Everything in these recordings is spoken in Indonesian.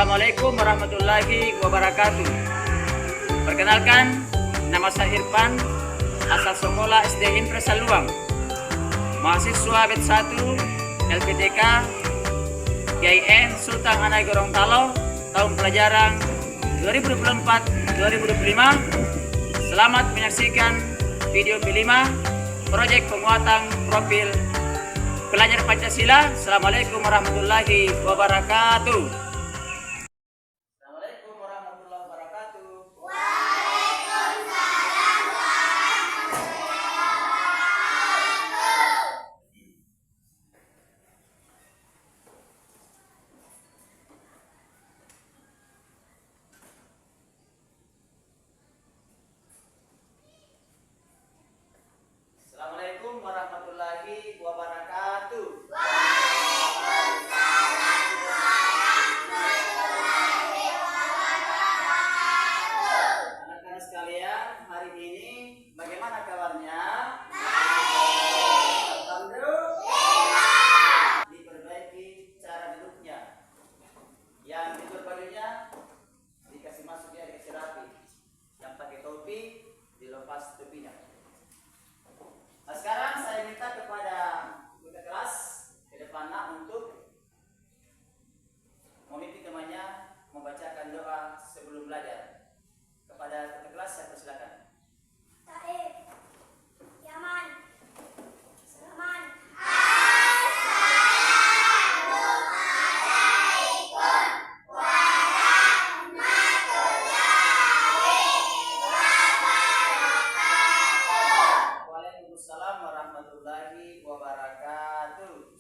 Assalamualaikum warahmatullahi wabarakatuh. Perkenalkan, nama saya Irfan, asal sekolah SD Impres Saluang, mahasiswa BET 1 LPTK GIN Sultan Anai Gorontalo, tahun pelajaran 2024-2025. Selamat menyaksikan video V5 proyek penguatan profil pelajar Pancasila. Assalamualaikum warahmatullahi wabarakatuh. Assalamualaikum warahmatullahi wabarakatuh. Waalaikumsalam warahmatullahi wabarakatuh. Anak-anak sekalian, hari ini bagaimana kabarnya? Baik. Alhamdulillah. Diperbaiki cara duduknya. Yang tidur bajunya dikasih masuk ya, dikasih rapi. Yang pakai topi dilepas topinya. Nah, sekarang saya minta kepada budak kelas ke depannya untuk memimpin temannya membacakan doa sebelum belajar. Kepada budak kelas saya persilakan. Taib, Yaman, Salaman. Waalaikumsalam warahmatullahi wabarakatuh.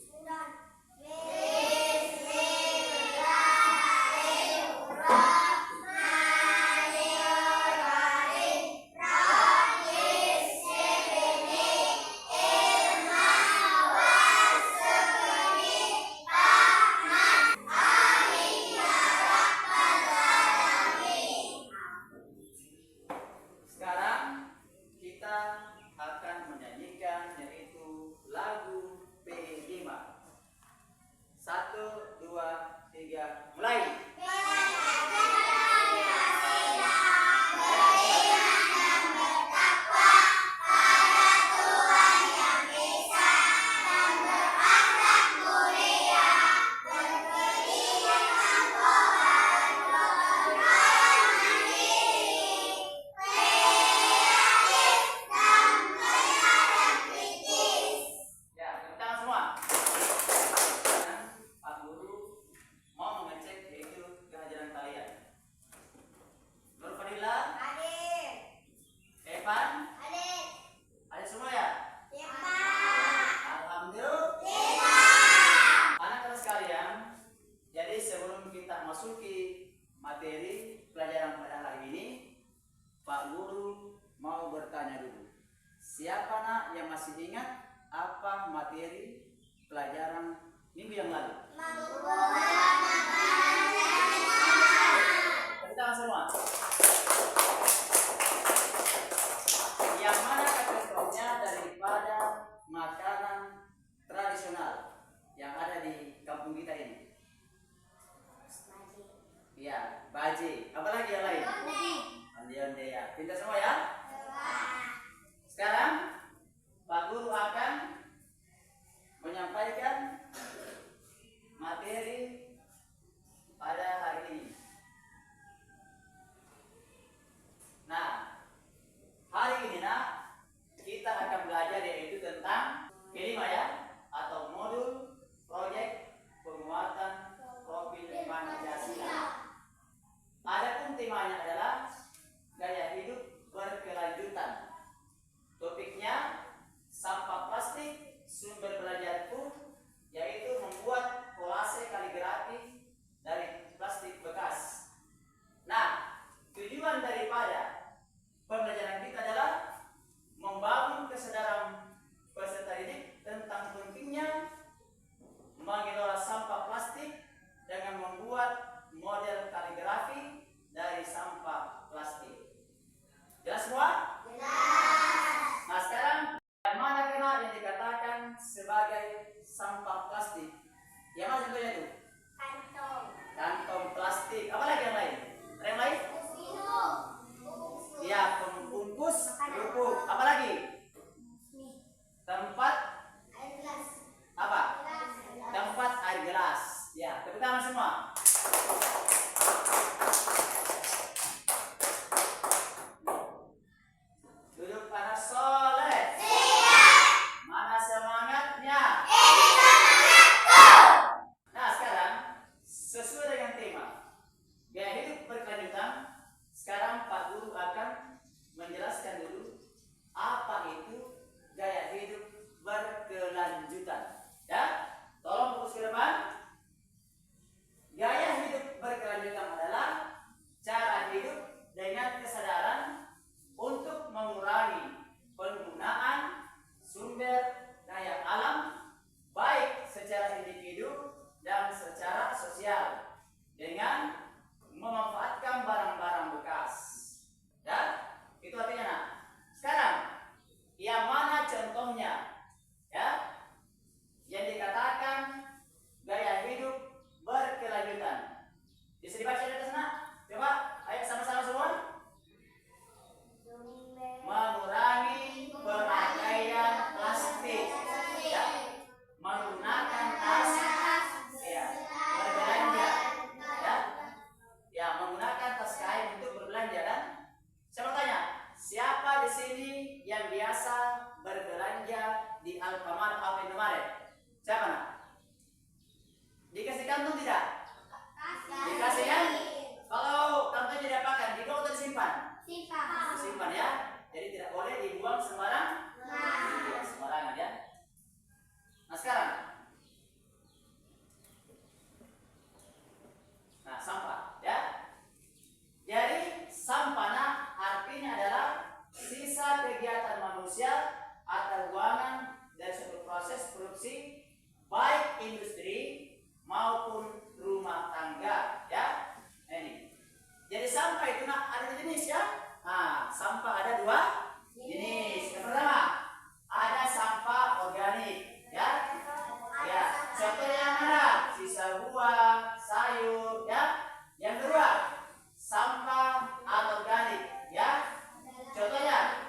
Sekarang kita akan menyanyikan yaitu lagu P5. 1, 2, 3, mulai. Ya, tepuk tangan semua. Dan Pak Guru mau mengecek yaitu kehadiran kalian. Nur Fadila, Hadir. Evan, Hadir. ada semua ya? Ya, Pak. Alhamdulillah. Anak-anak sekalian, jadi sebelum kita masuki materi pelajaran pada hari ini, Pak Guru mau bertanya dulu. Siapa nak yang masih ingat apa materi pelajaran minggu yang lalu? Tepuk tangan semua. Yang mana contohnya daripada makanan tradisional yang ada di kampung kita ini? Iya, baje. Apalagi yang lain? Onde-onde ya. Pintar semua ya. Sekarang Pak Guru akan menyampaikan materi pada hari ini. Nah, hari ini kita akan belajar yaitu tentang P5 ya, atau modul proyek penguatan profil Pancasila. Adapun temanya adalah gaya hidup berkelanjutan. Topiknya sampah plastik sumber belajarku, yaitu membuat kolase kaligrafi dari plastik bekas. Nah, tujuan daripada pembelajaran kita adalah membangun kesadaran peserta didik tentang pentingnya mengelola sampah plastik dengan membuat model kaligrafi dari sampah plastik. Jelas semua? Jelas. Nah, sekarang yang mana yang dikatakan sebagai sampah plastik? Yang mana contohnya itu? Kantong. Kantong plastik. Tepuk tangan semua. Duduk pada soleh. Mana semangatnya? Nah sekarang sesuai dengan tema gaya hidup berkelanjutan, sekarang Pak Guru akan menjelaskan dulu apa itu gaya hidup berkelanjutan. Ya, tolong fokus ke depan. Gaya hidup berkelanjutan adalah cara hidup dengan kesadaran untuk mengurangi penggunaan sumber daya alam baik secara individu dan secara sosial dengan memanfaatkan barang-barang bekas. Ya, itu artinya. Nah, sekarang yang mana contohnya? Ya, yang dikatakan gaya hidup berkelanjutan. Bisa dibaca di atas sana? Coba, ayo sama-sama semua. Mengurangi pemakaian plastik. Ya, menggunakan tas. Ya, berbelanja. Ya, ya menggunakan tas kain untuk berbelanja kan? Saya mau tanya, siapa di sini yang biasa berbelanja di Alfamart atau Indomaret? Siapa nak? Dikasih kantong tidak? Dikasih kan? Kalau kantongnya diapakan? Dibuang atau disimpan? Disimpan ya. Jadi tidak boleh dibuang sembarang. Ya, sembarangan ya. Nah sekarang, nah sampah ya. Jadi sampah nah, artinya adalah sisa kegiatan manusia atau ruangan dari suatu proses produksi baik industri maupun rumah tangga ya. Nah, ini. Jadi sampah itu nah, ada jenis ya. Nah, sampah ada dua jenis. Yang pertama ada sampah organik ya. Ya, contohnya yang mana? Sisa buah, sayur ya. Yang kedua sampah anorganik ya. Contohnya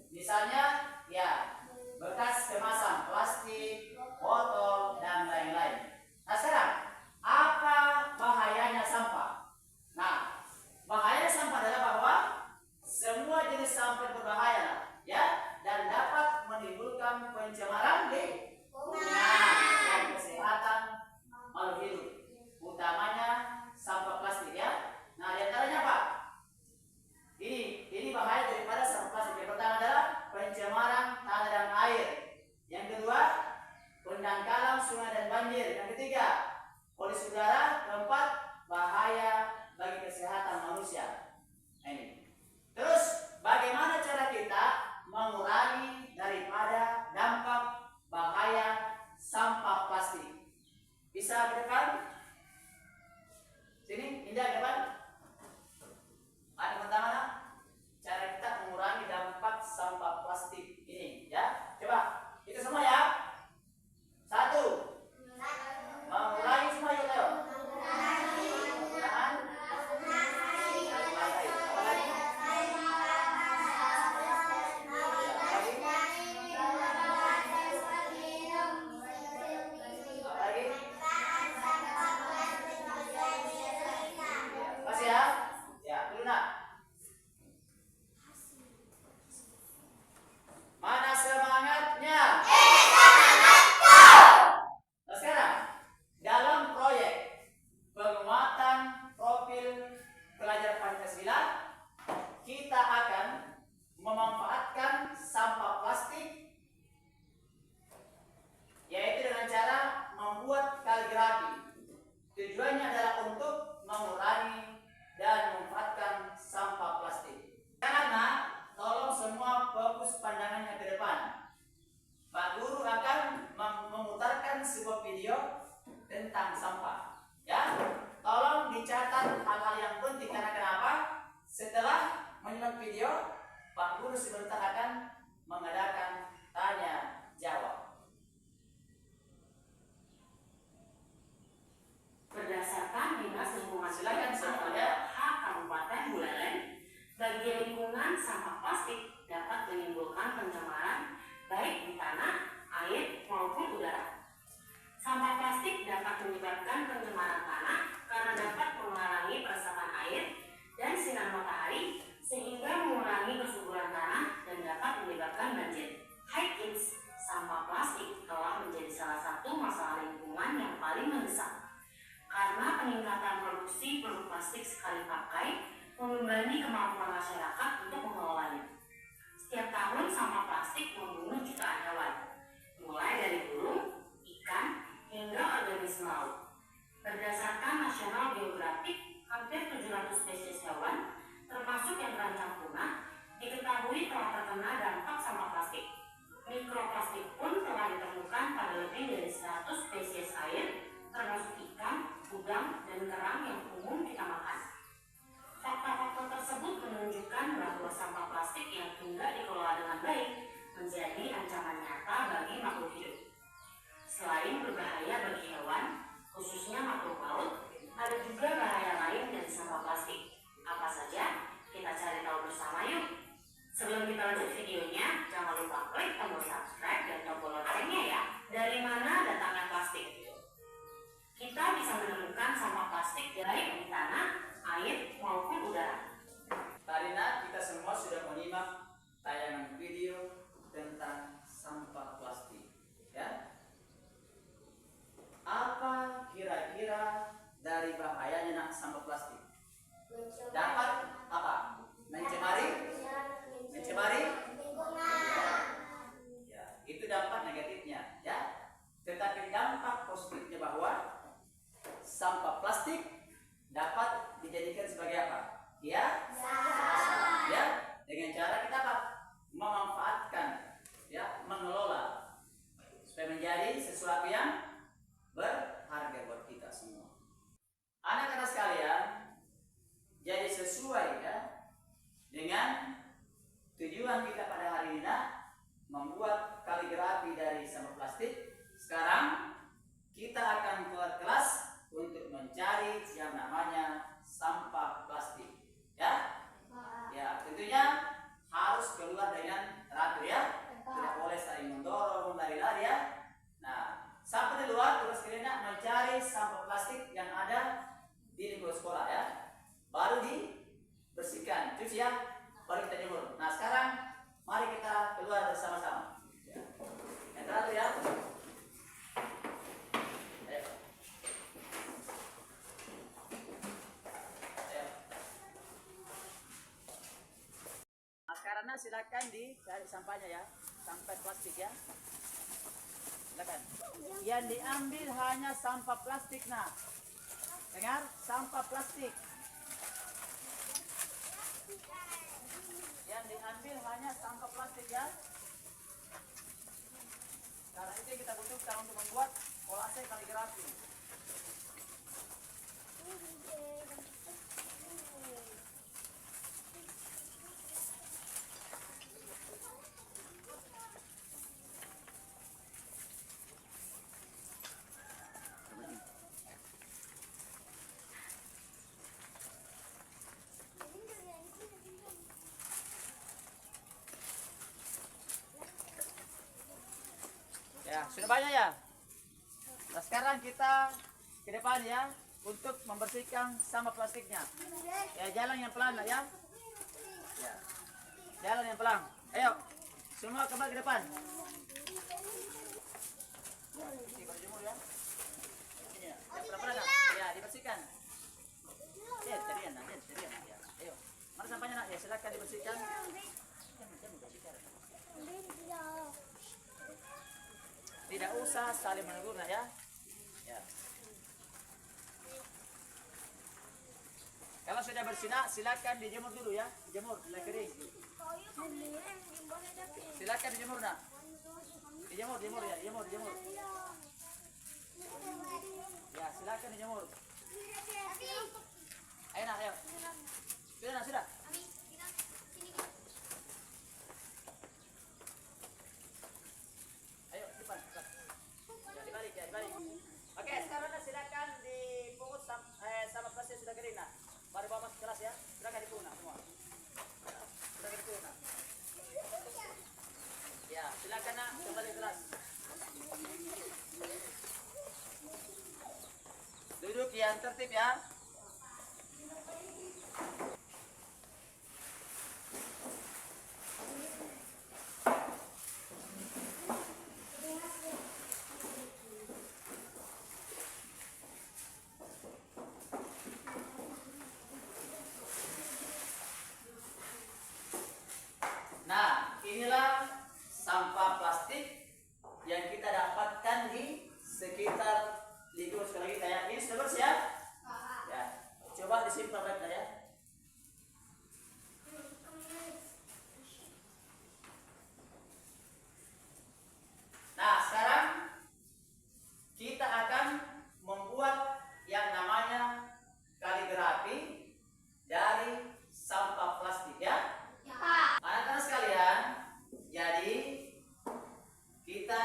misalnya ya bekas kemasan plastik, botol dan lain-lain. Nah sekarang apa bahayanya sampah? Nah bahayanya sampah adalah bahwa semua jenis sampah berbahaya ya dan dapat menimbulkan pencemaran lingkungan dan kesehatan makhluk hidup, utamanya sampah plastik ya. Nah di antaranya apa? Ini bahaya daripada sampah plastik. Yang pertama adalah pencemaran tanah dan air. Yang kedua, pendangkalan sungai dan banjir. Yang ketiga, polusi udara. Keempat, bahaya bagi kesehatan manusia. Nah, ini. Terus, bagaimana cara kita mengurangi daripada dampak bahaya sampah plastik? Bisa ke depan? Sini, Indah ke depan. Ada pertama nah, cara kita mengurangi dampak sampah plastik ini ya. Coba kita semua ya. Satu, mengurangi semua yuk Leo. Penggunaan plastik. Apa lagi? Apa lagi? Masih ya? Ya, dulu nak. Mana semangatnya? Nah sekarang dalam proyek penguatan profil pelajar Pancasila kita akan memanfaatkan sampah plastik yaitu dengan cara membuat kaligrafi. Tujuannya adalah untuk mengurangi dan memanfaatkan sampah plastik. Karena tolong semua fokus pandangannya ke depan. Pak Guru akan memutarkan sebuah video tentang sampah. Ya, tolong dicatat hal-hal yang penting karena kenapa? Setelah menyimak video, Pak Guru sebentar akan mengadakan tanya jawab. Berdasarkan Dinas Lingkungan Silakan semua ya. Kabupaten Buleleng, bagi lingkungan sampah plastik dapat menimbulkan pencemaran baik di tanah, air maupun udara. Sampah plastik dapat menyebabkan pencemaran tanah peningkatan produksi produk plastik sekali pakai membebani kemampuan masyarakat untuk mengelolanya. Setiap tahun sampah plastik membunuh jutaan hewan, mulai dari burung, ikan, hingga organisme laut. Berdasarkan National Geographic, hampir 700 spesies hewan, termasuk yang terancam punah, diketahui telah terkena dampak sampah plastik. Mikroplastik pun telah ditemukan pada lebih dari 100 spesies air, termasuk ikan, udang, dan kerang yang umum kita makan. Fakta-fakta tersebut menunjukkan bahwa sampah plastik yang tidak dikelola dengan baik menjadi ancaman nyata bagi makhluk hidup. Selain berbahaya bagi hewan, khususnya makhluk laut, ada juga bahaya lain dari sampah plastik. Apa saja? Kita cari tahu bersama yuk. Sebelum kita lanjut videonya, jangan lupa klik tombol subscribe dan tombol loncengnya ya. Dari mana datangnya plastik? Kita bisa menemukan sampah plastik baik di tanah, air, maupun udara. Karena kita semua sudah menyimak tayangan video tentang sampah plastik, ya. Apa kira-kira dari bahayanya nak sampah plastik? Dapat apa? Mencemari lingkungan. ya, itu dampak negatifnya, ya. Tetapi dampak positifnya bahwa sampah plastik dapat dijadikan sebagai apa? Ya, ya, dengan cara kita apa? Memanfaatkan, ya, mengelola supaya menjadi sesuatu yang berharga buat kita semua. Anak-anak sekalian, jadi sesuai ya dengan tujuan kita pada hari ini membuat kaligrafi dari sampah plastik. Sekarang kita akan keluar kelas untuk mencari yang namanya sampah plastik, ya. Ya, tentunya harus keluar dengan teratur ya. Tidak boleh saling mendorong, lari-lari ya. Nah, sampai di luar terus kalian mencari sampah plastik yang ada di lingkungan sekolah ya. Baru dibersihkan, cuci ya, baru kita jemur. Nah, sekarang mari kita keluar bersama-sama. Ya. Yang teratur ya. Ayo. Ayo. Nah, sekarang silakan dicari sampahnya ya, sampah plastik ya. Silakan. Yang diambil hanya sampah plastik nah. Dengar, sampah plastik. Yang diambil hanya sampah plastik ya. Karena itu kita butuhkan untuk membuat kolase kaligrafi. Ya, sudah banyak ya. Nah, sekarang kita ke depan ya untuk membersihkan sampah plastiknya. Ya, jalan yang pelan ya. Ya. Jalan yang pelan. Ayo, semua kembali ke depan. Ya. Ini ya. Pelan-pelan, nak. Ya, dibersihkan. Ya, carian nak, carian nak. Ya. Ayo. Mana sampahnya nak? Ya, silakan dibersihkan. Tidak usah saling menegur ya. Ya. Kalau sudah bersinak, silakan dijemur dulu ya. Dijemur, sudah kering. Silakan dijemur nak. Dijemur ya, dijemur. Ya, silakan dijemur. Ayo nak, ayo. Sudah nak, sudah. Ayo, cepat. Ya, dibalik. Oke, sekarang silakan dipungut sama plastik sudah kering nak. Mari bawa masuk kelas ya. Silakan dipungut nak semua. Silakan dipungut nak. Ya, silakan nak kembali ke kelas. Duduk yang tertib ya. disimpan baiklah ya. Nah, sekarang kita akan membuat yang namanya kaligrafi dari sampah plastik ya. Anak-anak sekalian, jadi kita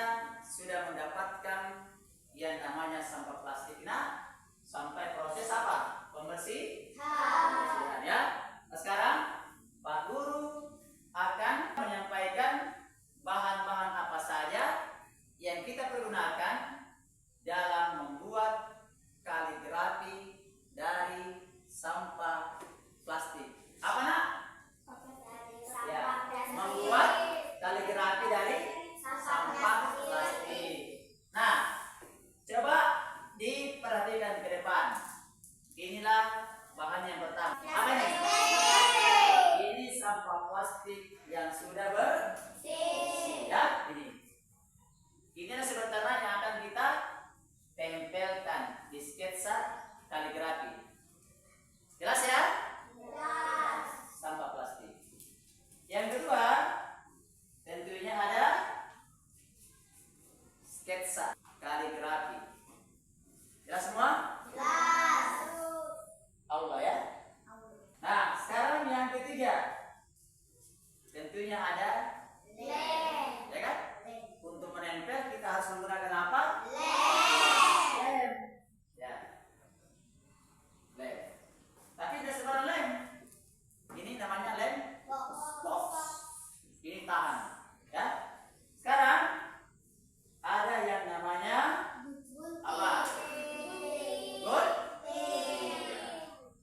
sudah mendapatkan yang namanya sampah plastik. Nah, sampai proses apa? Pembersihan ya. Nah, sekarang Pak Guru akan menyampaikan bahan-bahan apa saja yang kita pergunakan dalam membuat kaligrafi dari sampah plastik. Apa nak? Ya, membuat kaligrafi dari sampah plastik. Nah, coba diperhatikan ke depan. Inilah bahan yang pertama. Apa ini? Ini sampah plastik yang sudah bersih. Ya, ini. Inilah sementara yang akan kita tempelkan di sketsa kaligrafi. Jelas ya? Sampah plastik. Yang kedua, tentunya ada sketsa kaligrafi. Jelas semua? Allah ya. Nah, sekarang yang ketiga, tentunya ada lem. Ya kan? Untuk menempel kita harus menggunakan apa? Lem. Ya. Lem. Tapi tidak sembarang lem. Ini namanya lem box. Ini tahan. Ya. Sekarang ada yang namanya apa? Good.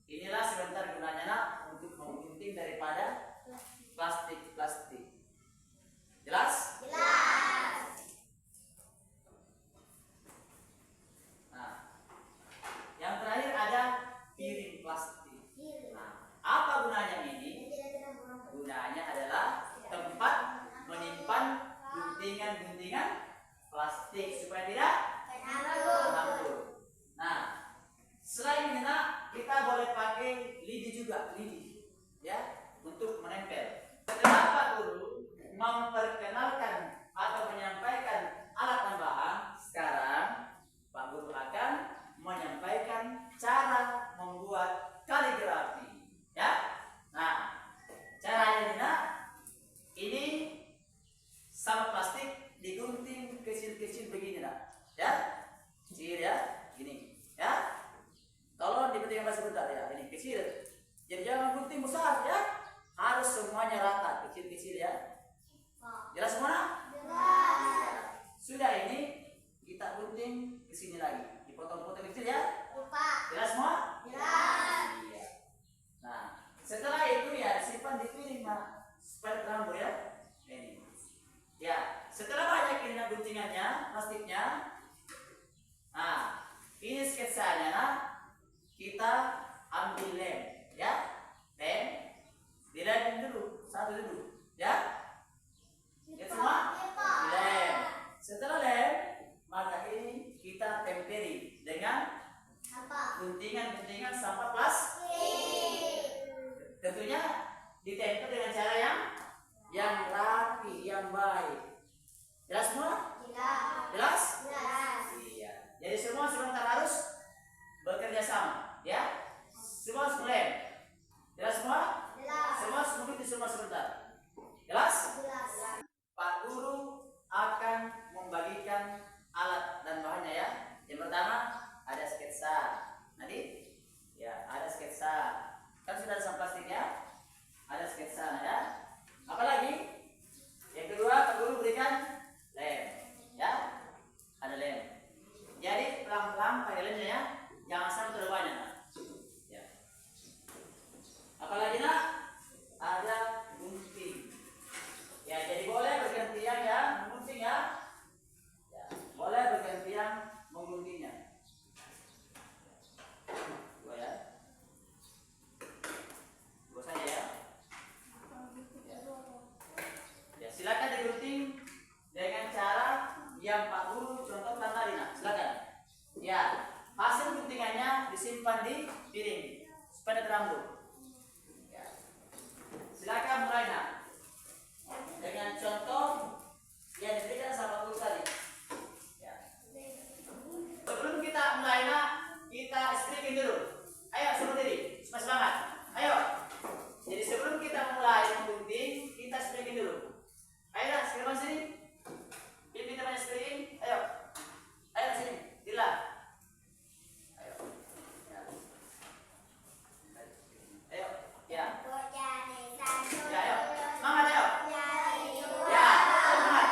Inilah sebentar gunanya nak untuk menggunting daripada plastik. Jelas? Nah, yang terakhir ada piring plastik. Nah, apa gunanya ini? Gunanya adalah tempat menyimpan guntingan-guntingan plastik supaya tidak terhambur. Nah, selain ini kita boleh pakai lidi juga, ya, untuk menempel. Setelah Pak Guru memperkenalkan atau menyampaikan alat dan bahan, sekarang Pak Guru akan menyampaikan cara membuat kaligrafi, ya. Nah, caranya ini sampah plastik digunting kecil-kecil begini nak, ya, kecil ya, gini, ya. Tolong diperhatikan sebentar ya, ini kecil. Jadi jangan gunting besar ya, harus semuanya rata, kecil-kecil ya. Jelas semua? Sudah, ini kita gunting ke sini lagi, dipotong-potong kecil ya. Jelas semua? Iya. Nah, setelah itu ya simpan di piring nak, supaya terhambur ya. Ini. Ya, setelah banyak ini guntingannya, plastiknya. Nah, ini sketsanya nak. Kita ambil lem, ya, lem, dilem dulu, satu dulu, ya. Lihat semua, lem. Setelah lem, maka ini kita tempeli dengan guntingan-guntingan sampah plastik. Tentunya ditempel dengan cara yang rapi, yang baik. Jelas semua? Jelas? Iya. Jadi semua sebentar harus bekerja sama, ya. Semua harus lem. Jelas semua? Semua mengikuti semua sebentar. Jelas? Pak Guru akan membagikan alat dan bahannya ya. Yang pertama ada sketsa. Nanti ya ada sketsa. Kan sudah ada sampah plastiknya. Ada sketsa ya. Apalagi? Yang kedua Pak Guru berikan lem. Ya. Ada lem. Jadi pelan-pelan pakai lemnya ya. Jangan sampai terlalu banyak. Ya. Apalagi nak? Ada gunting. Ya, jadi boleh bergantian ya menggunting ya. Ya, boleh bergantian mengguntingnya. Dua ya. Dua saja ya. Ya, silakan digunting dengan cara yang Pak Guru contohkan tadi nak. Silakan. Ya, hasil guntingannya disimpan di piring supaya terambung. Ya. Silakan mulai nak. Dengan contoh yang diberikan sama guru tadi. Ya. Sebelum kita mulai nak, kita speaking dulu. Ayo semua diri, semua semangat. Ayo. Jadi sebelum kita mulai menggunting, kita speaking dulu. Ayo nak, sekarang sini. Pilih temannya speaking. Ayo. Ayo sini. Dila. Ayo. Ya. Ayo. Ya. Ya, ayo. Semangat ayo. Ya, semangat.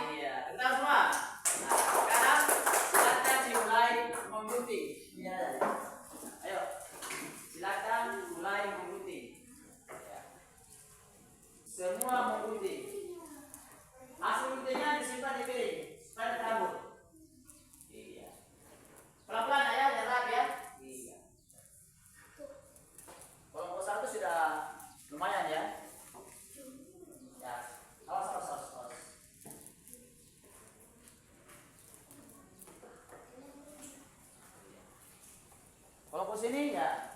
Iya, kita semua. Nah, sekarang silakan dimulai menggunting. Iya. Ayo. Silakan mulai menggunting. Ya. Semua menggunting. Hasil guntingnya disimpan di piring supaya terambung. Iya. Pelan-pelan ya, jangan rapi ya. Iya. Kelompok 1 sudah lumayan ya. Ya. Awas. Kelompok sini ya.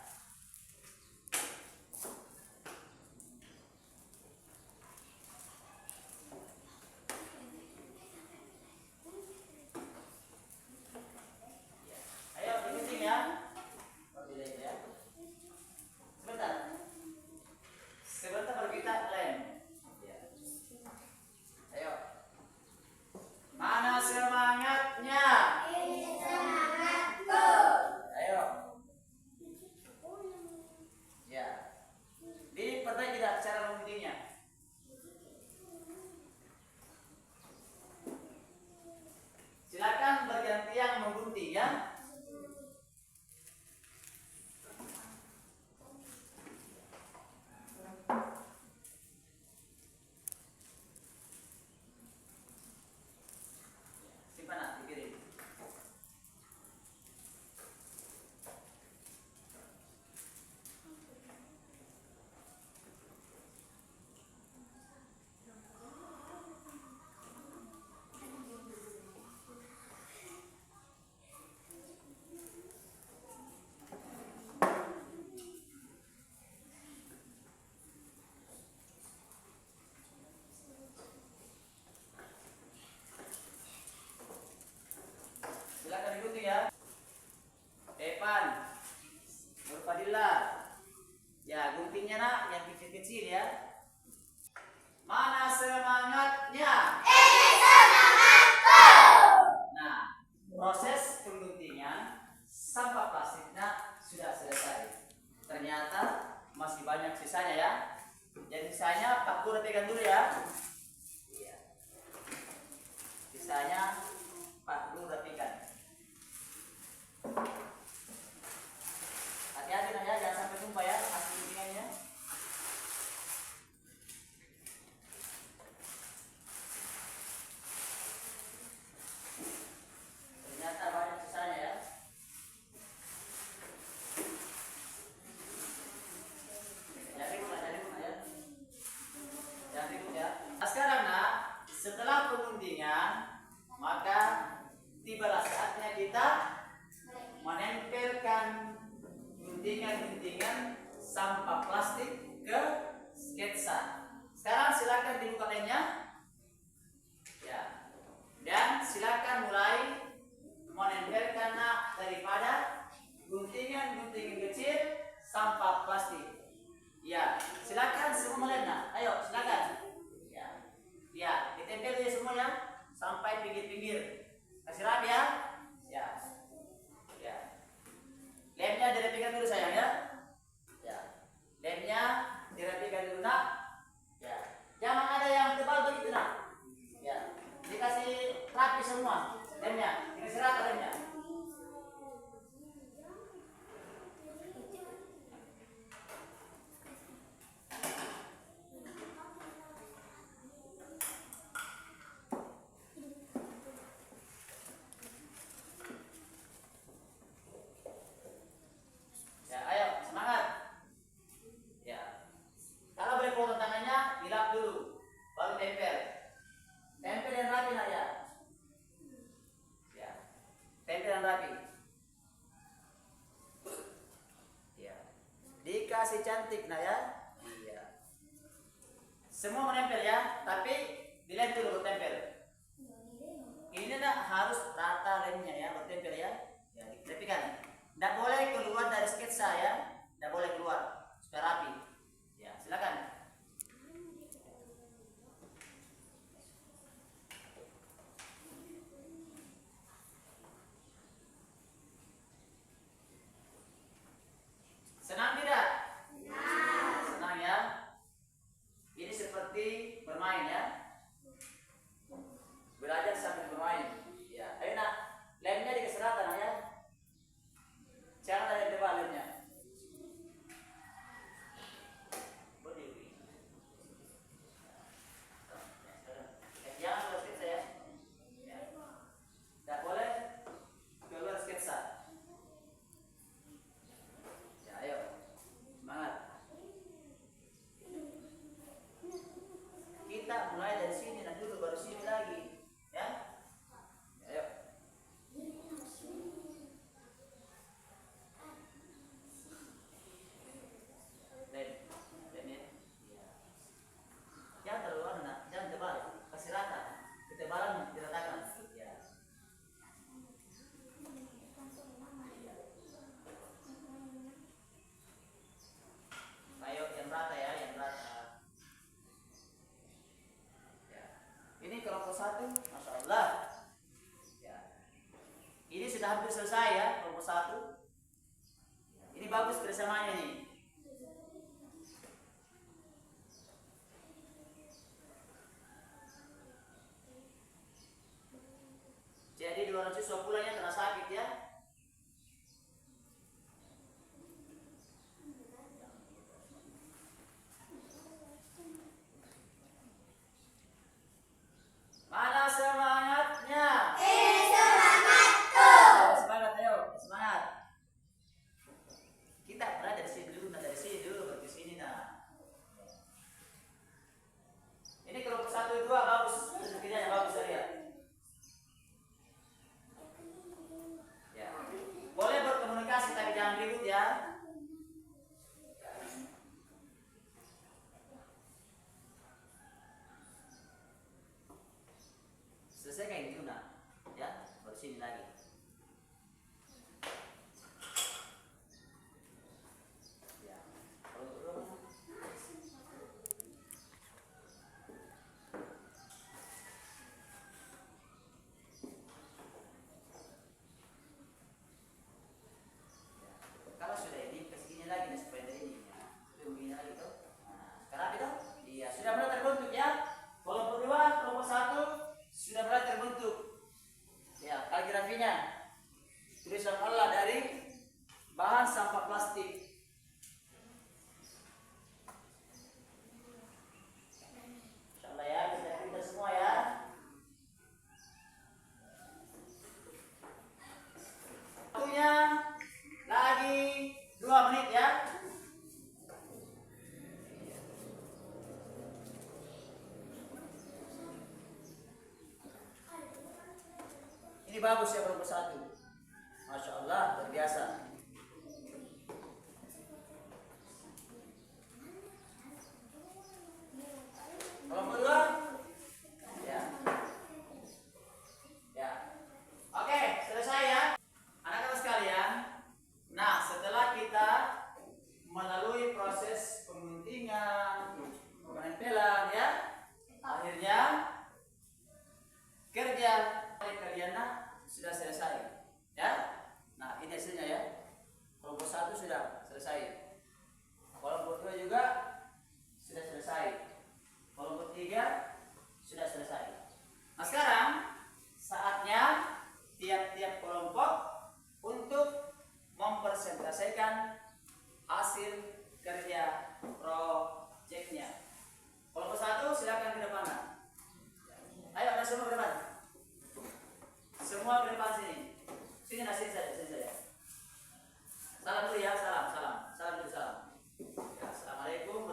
Ayo digunting ya. Ya. Sebentar baru kita lem. Ya. Ayo. Mana semangatnya? Ayo. Ya. Diperbaiki tidak cara mengguntingnya? Silakan bergantian menggunting ya. Simpan nak di piring. Silakan digunting ya. Evan, Nur Fadila. Ya, guntingnya nak yang kecil-kecil ya. Mana semangatnya? Nah, proses pengguntingan sampah plastiknya sudah selesai. Ternyata masih banyak sisanya ya. Jadi sisanya Pak Guru pegang dulu ya. Iya. Sisanya Pak Guru rapikan. Hati-hati nah ya, jangan sampai tumpah ya hasil guntingannya. Ternyata banyak sisanya ya. Jangan ribut ya. Jangan ribut ya. Nah, sekarang nak, setelah pengguntingan, maka tibalah saatnya kita menempelkan guntingan-guntingan sampah plastik ke sketsa. Sekarang silakan dibuka lemnya. Ya. Dan silakan mulai menempelkan daripada guntingan-guntingan kecil sampah plastik. Ya, silakan semua melena. Ayo, silakan. Ya. Ya, ditempel ya semuanya sampai pinggir-pinggir. Kasih rapi ya. Ya. Ya. Lemnya dirapikan dulu sayang ya. Ya. Lemnya dirapikan dulu nak. Ya. Jangan ada yang tebal begitu nak. Ya. Dikasih rapi semua lemnya. Dikasih rata lemnya. dikasih cantik nah ya. Iya. Semua menempel ya, tapi dilem dulu tempel. Ini nak harus rata lemnya ya, bertempel ya. Ya, ditepikan. Tidak boleh keluar dari sketsa ya, tidak boleh keluar supaya rapi. Ya, silakan. Senang tidak? Senang ya. Ini seperti bermain ya. Belajar sambil bermain. Ya, ayo nak, lemnya dikasih rata nah ya. Jangan ada yang tebal lemnya. Berdiri. Jangan keluar sketsa ya. Ya. Tidak boleh keluar sketsa. Ya, ayo. Semangat. Kita mulai dari sini dan dulu baru sini lagi. Ya. Ayo. Lem ya. Iya. Jangan terlalu anu nak, jangan tebal, kasih rata. Ketebalan diratakan. Ya. Ayo yang rata ya, yang rata. Ya. Ini kelompok 1, masya Allah. Ya. Ini sudah hampir selesai ya, kelompok 1. Ini bagus kerjasamanya nih. Jadi 200 siswa pulangnya kena sakit ya. Mana semangatnya? Semangat ayo, semangat. Kita mulai dari sini dulu, nah dari sini dulu baru ke sini nah. Ini kelompok 1 2 bagus, rezekinya yang bagus ya. Ya. Boleh berkomunikasi tapi jangan ribut ya. Selesai kayak gitu nah. Ya, baru sini lagi. Ya. Kalau belum kalau sudah ini kesini lagi nih supaya dari ini ya. Belum ini lagi tuh. Nah, sekarang itu iya sudah mulai terbentuk ya. Kelompok 2, kelompok 1 sudah mulai terbentuk. Ya, kaligrafinya tulisan Allah dari bahan sampah plastik. Insyaallah ya, kita semua ya. Waktunya lagi 2 menit ya. Ini bagus ya kelompok 1. Masya Allah, luar biasa. Kelompok 2 ya. Ya. Oke, selesai ya. Anak-anak sekalian. Nah, setelah kita melalui proses pengguntingan, penempelan ya, akhirnya kerja kalian sudah selesai ya. Nah, ini hasilnya ya. Kelompok 1 sudah selesai. Kelompok 2 juga sudah selesai. Kelompok 3 sudah selesai. Nah, sekarang saatnya tiap-tiap kelompok untuk mempresentasikan hasil kerja proyeknya. Kelompok 1 silakan ke depan. Ayo, ada semua ke depan. Semua ke depan sini. Sini saja, sini saja. Salam dulu ya, salam dulu, salam. Ya, assalamualaikum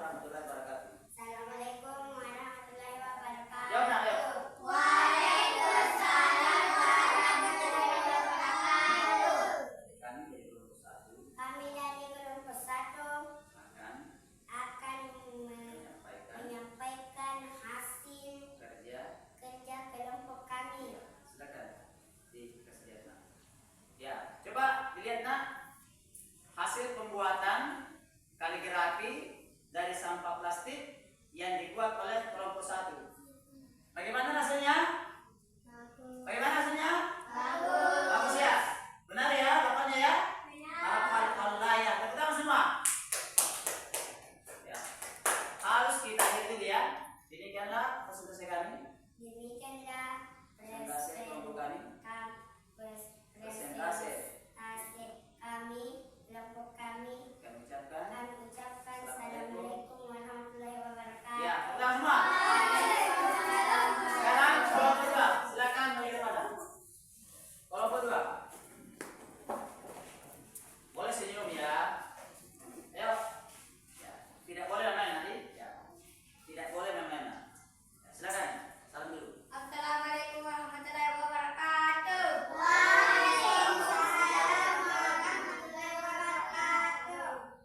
pembuatan kaligrafi dari sampah plastik yang dibuat oleh kelompok 1. Bagaimana rasanya? Bagaimana rasanya? Bagus ya? Benar ya bapaknya ya? Alhamdulillah ya. Tepuk tangan semua. Ya. Harus kita hitung ya. Demikianlah presentasi kami. Demikianlah Presentasi kelompok kami. presentasi kami, kelompok kami. Kami ucapkan. Kami ucapkan Assalamualaikum warahmatullahi wabarakatuh. Ya, tepuk tangan semua. Sekarang kelompok 2, silakan melihat pada. Kelompok 2. Boleh senyum ya. Ayo. Ya, tidak boleh main nanti. Ya. Tidak boleh main. Ya, silakan. Salam dulu. Assalamualaikum warahmatullahi wabarakatuh.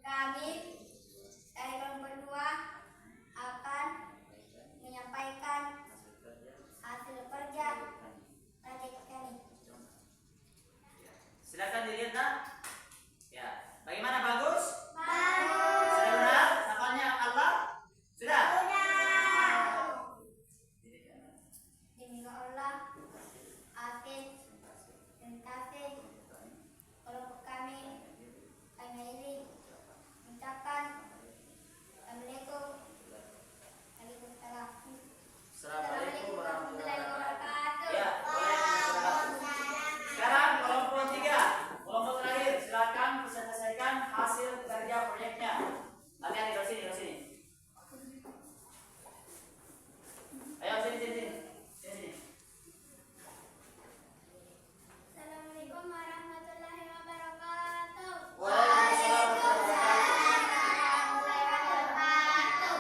Kami dari kelompok 2 akan menyampaikan hasil kerja proyek kami. Silakan dilihat nak. Ya, bagaimana bagus? Bagus. Sudah benar? Hafalnya Allah? Sudah? Demi Allah, hasil presentasi kelompok kami ini mengucapkan Assalamualaikum. Waalaikumsalam. Assalamualaikum warahmatullahi wabarakatuh. wabarakatuh. Ya, boleh. Sekarang kelompok 3, kelompok terakhir, silakan presentasikan hasil kerja proyeknya. Hati-hati dari sini. Ayo sini. Assalamualaikum warahmatullahi wabarakatuh. Waalaikumsalam warahmatullahi wabarakatuh.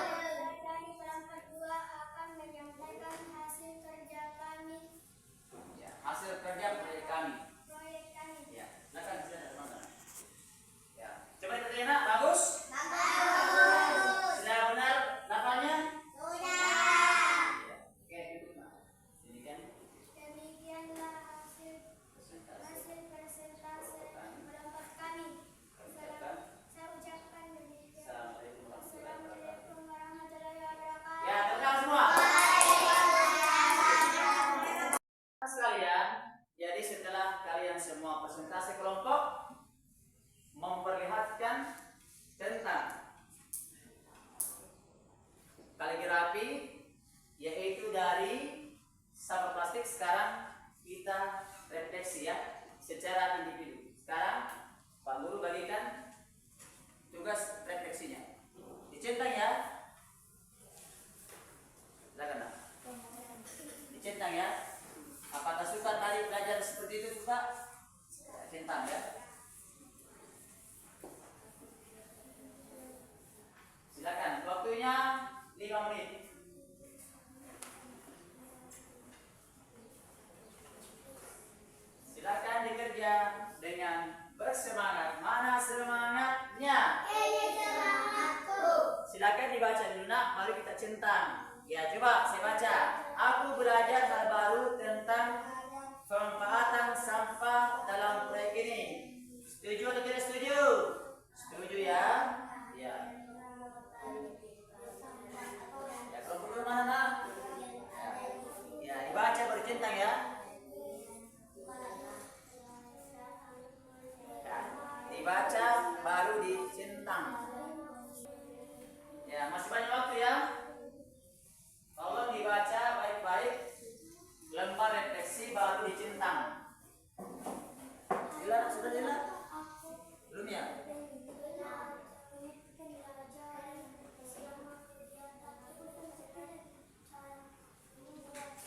Kami kelompok 2 akan menyampaikan hasil kerja kami. Ya, hasil kerja proyek kami. Ya. Ya, silakan teman-teman. Ya, coba kita lihat nak, bagus? Sudah benar hafalnya? Ya, oke, duduk nak. Sini kan. Demikianlah hasil presentasi kelompok kami. Saya ucapkan demikian. Assalamualaikum warahmatullahi wabarakatuh. Assalamualaikum warahmatullahi wabarakatuh. Ya, tenang semua. Sekalian, jadi setelah kalian semua presentasi kelompok memperlihatkan tentang kaligrafi, yaitu dari sampah plastik, sekarang kita refleksi ya secara individu. Sekarang Pak Guru bagikan tugas refleksinya. Dicentang ya. Silakan Nak. Dicentang ya. Apakah suka tadi belajar seperti itu suka? Centang ya. Silakan. Waktunya 5 menit. Silakan dikerja dengan bersemangat. Mana semangatnya? Silakan dibaca dulu nak, mari kita centang. Ya, coba saya baca. Aku belajar hal baru tentang pemanfaatan sampah dalam proyek ini. Setuju atau tidak setuju? Setuju ya? Ya. Ya, kelompok mana nak? Ya, dibaca bercentang ya. Ya, dibaca baru dicentang. Ya, masih banyak waktu ya. Tolong dibaca baik-baik. Lembar refleksi baru dicentang. Sudah jelas? Belum ya?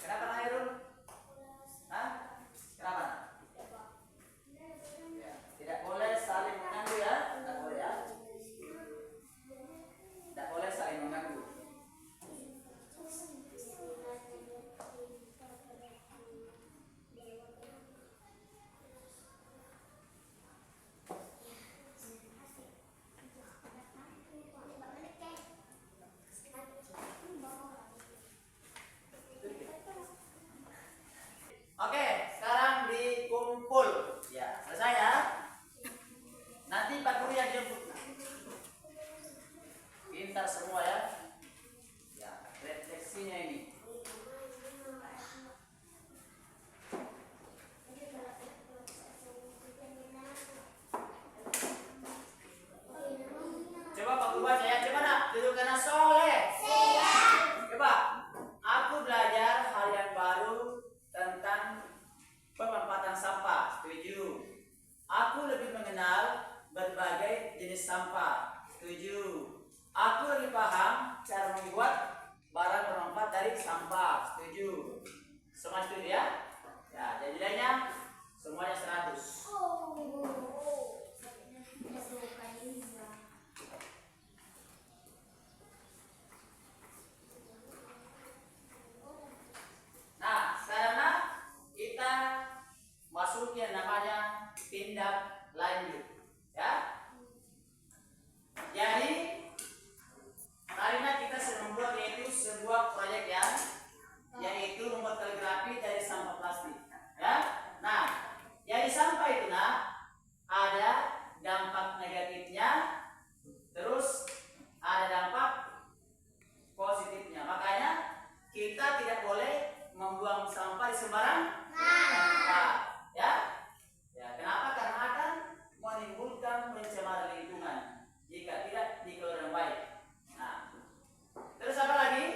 Kenapa Nairul? Hah? Kenapa? Ya, tidak boleh saling mengganggu ya. Tidak boleh ya. Tidak boleh saling mengganggu. sampah. Setuju. Aku lebih paham cara membuat barang bermanfaat dari sampah. Setuju. Semua setuju ya? Ya, jadi nilainya semuanya 100. Nah, sekarang kita masuk yang namanya tindak lanjut. Ya. Jadi hari ini kita sedang membuat yaitu sebuah proyek ya, yaitu membuat kaligrafi dari sampah plastik. Ya. Nah, jadi sampah itu ada dampak negatifnya, terus ada dampak positifnya. Makanya kita tidak boleh membuang sampah di sembarang tempat. Ya. Ya, kenapa? Karena akan menimbulkan pencemaran lingkungan jika tidak dikelola dengan baik. Nah, terus apa lagi?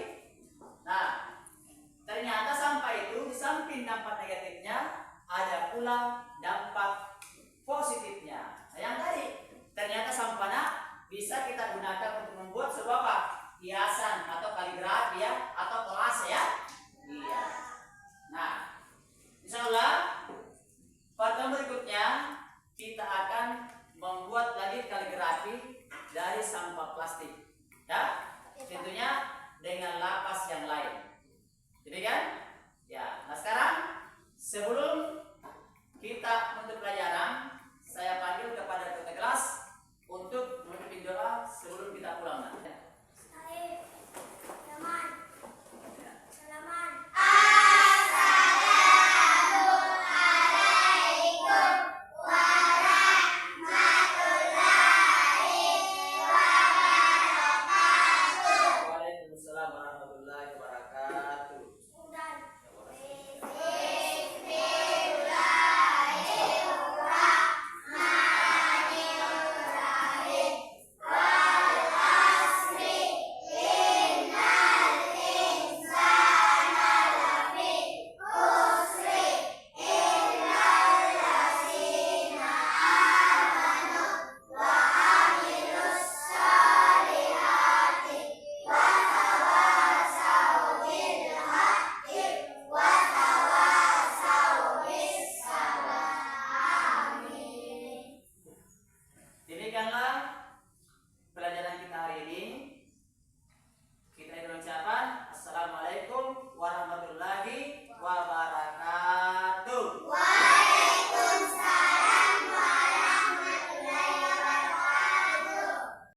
Nah, ternyata sampah itu di samping dampak negatifnya ada pula dampak positifnya. Nah, yang tadi ternyata sampahnya bisa kita gunakan untuk membuat sebuah apa? Hiasan atau kaligrafi ya, atau kolase ya. Iya. Nah, insyaallah pertemuan berikutnya kita akan membuat lagi kaligrafi dari sampah plastik.